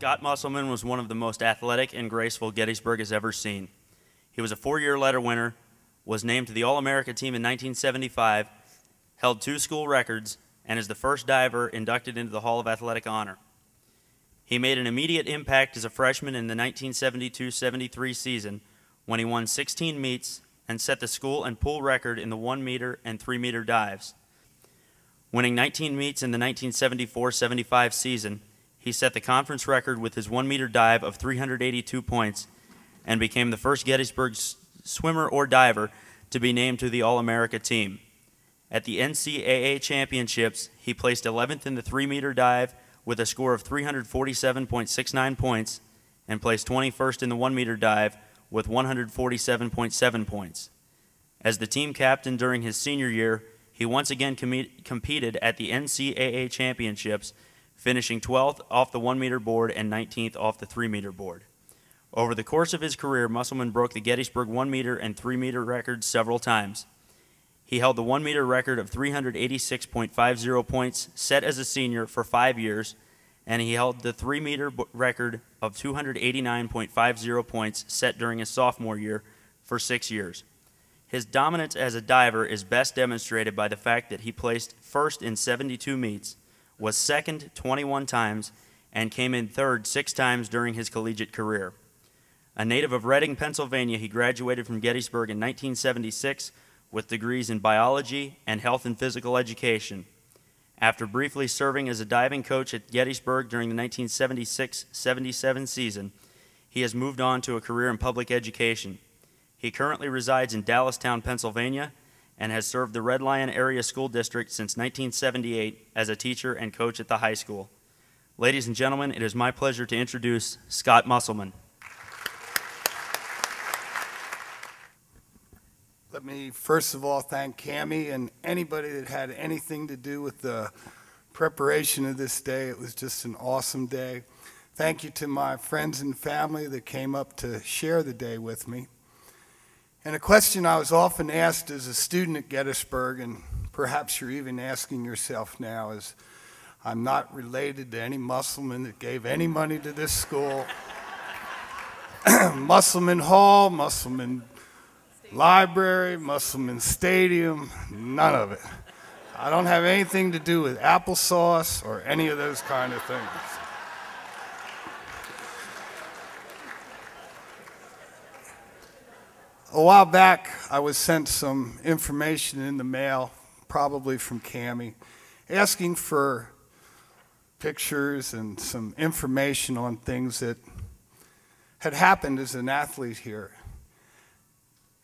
Scott Musselman was one of the most athletic and graceful Gettysburg has ever seen. He was a four-year letter winner, was named to the All-America team in 1975, held 2 school records, and is the first diver inducted into the Hall of Athletic Honor. He made an immediate impact as a freshman in the 1972-73 season when he won 16 meets and set the school and pool record in the 1-meter and 3-meter dives. Winning 19 meets in the 1974-75 season, he set the conference record with his 1-meter dive of 382 points and became the first Gettysburg swimmer or diver to be named to the All-America team. At the NCAA championships, he placed 11th in the 3-meter dive with a score of 347.69 points and placed 21st in the 1-meter dive with 147.7 points. As the team captain during his senior year, he once again competed at the NCAA championships, finishing 12th off the 1-meter board and 19th off the 3-meter board. Over the course of his career, Musselman broke the Gettysburg 1-meter and 3-meter records several times. He held the 1-meter record of 386.50 points set as a senior for 5 years, and he held the 3-meter record of 289.50 points set during his sophomore year for 6 years. His dominance as a diver is best demonstrated by the fact that he placed first in 72 meets, was second 21 times, and came in third 6 times during his collegiate career. A native of Reading, Pennsylvania, he graduated from Gettysburg in 1976 with degrees in biology and health and physical education. After briefly serving as a diving coach at Gettysburg during the 1976-77 season, he has moved on to a career in public education. He currently resides in Dallastown, Pennsylvania, and has served the Red Lion Area School District since 1978 as a teacher and coach at the high school. Ladies and gentlemen, it is my pleasure to introduce Scott Musselman. Let me first of all thank Cammie and anybody that had anything to do with the preparation of this day. It was just an awesome day. Thank you to my friends and family that came up to share the day with me. And a question I was often asked as a student at Gettysburg, and perhaps you're even asking yourself now, is I'm not related to any Musselman that gave any money to this school. Musselman Hall, Musselman Library, Musselman Stadium, none of it. I don't have anything to do with applesauce or any of those kind of things. A while back, I was sent some information in the mail, probably from Cammie, asking for pictures and some information on things that had happened as an athlete here.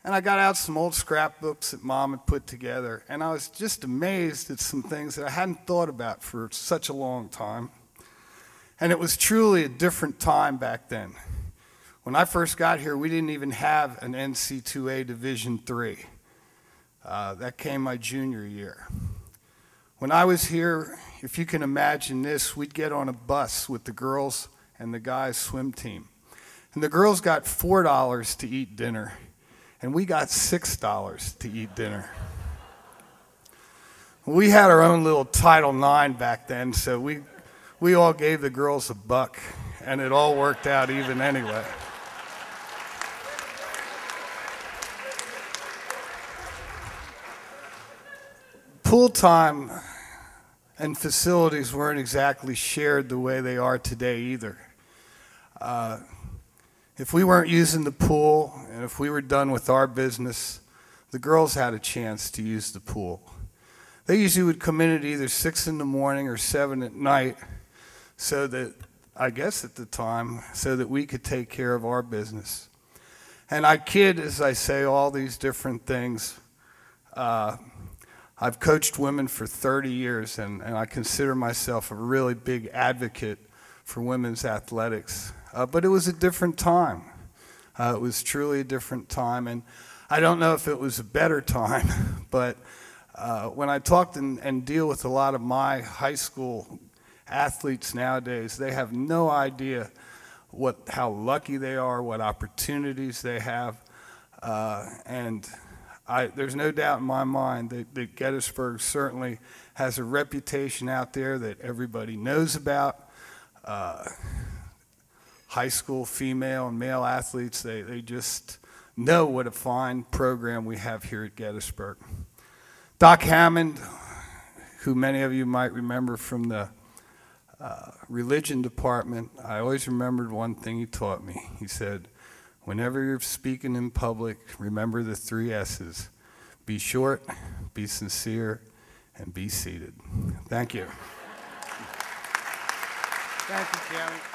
And I got out some old scrapbooks that Mom had put together, and I was just amazed at some things that I hadn't thought about for such a long time. And it was truly a different time back then. When I first got here, we didn't even have an NC2A Division III. That came my junior year. When I was here, if you can imagine this, we'd get on a bus with the girls and the guys' swim team. And the girls got $4 to eat dinner, and we got $6 to eat dinner. We had our own little Title IX back then, so we all gave the girls $1, and it all worked out even anyway. Pool time and facilities weren't exactly shared the way they are today either. If we weren't using the pool, and if we were done with our business, the girls had a chance to use the pool. They usually would come in at either 6 in the morning or 7 at night, so that, I guess at the time, so that we could take care of our business. And I kid as I say all these different things. I've coached women for 30 years, and I consider myself a really big advocate for women's athletics. But it was a different time. It was truly a different time, and I don't know if it was a better time, but when I talked and deal with a lot of my high school athletes nowadays, they have no idea how lucky they are, what opportunities they have, and there's no doubt in my mind that Gettysburg certainly has a reputation out there that everybody knows about. high school female and male athletes. They just know what a fine program we have here at Gettysburg. Doc Hammond, who many of you might remember from the religion department, I always remembered one thing he taught me. He said, whenever you're speaking in public, remember the 3 S's. Be short, be sincere, and be seated. Thank you. Thank you, Cammie.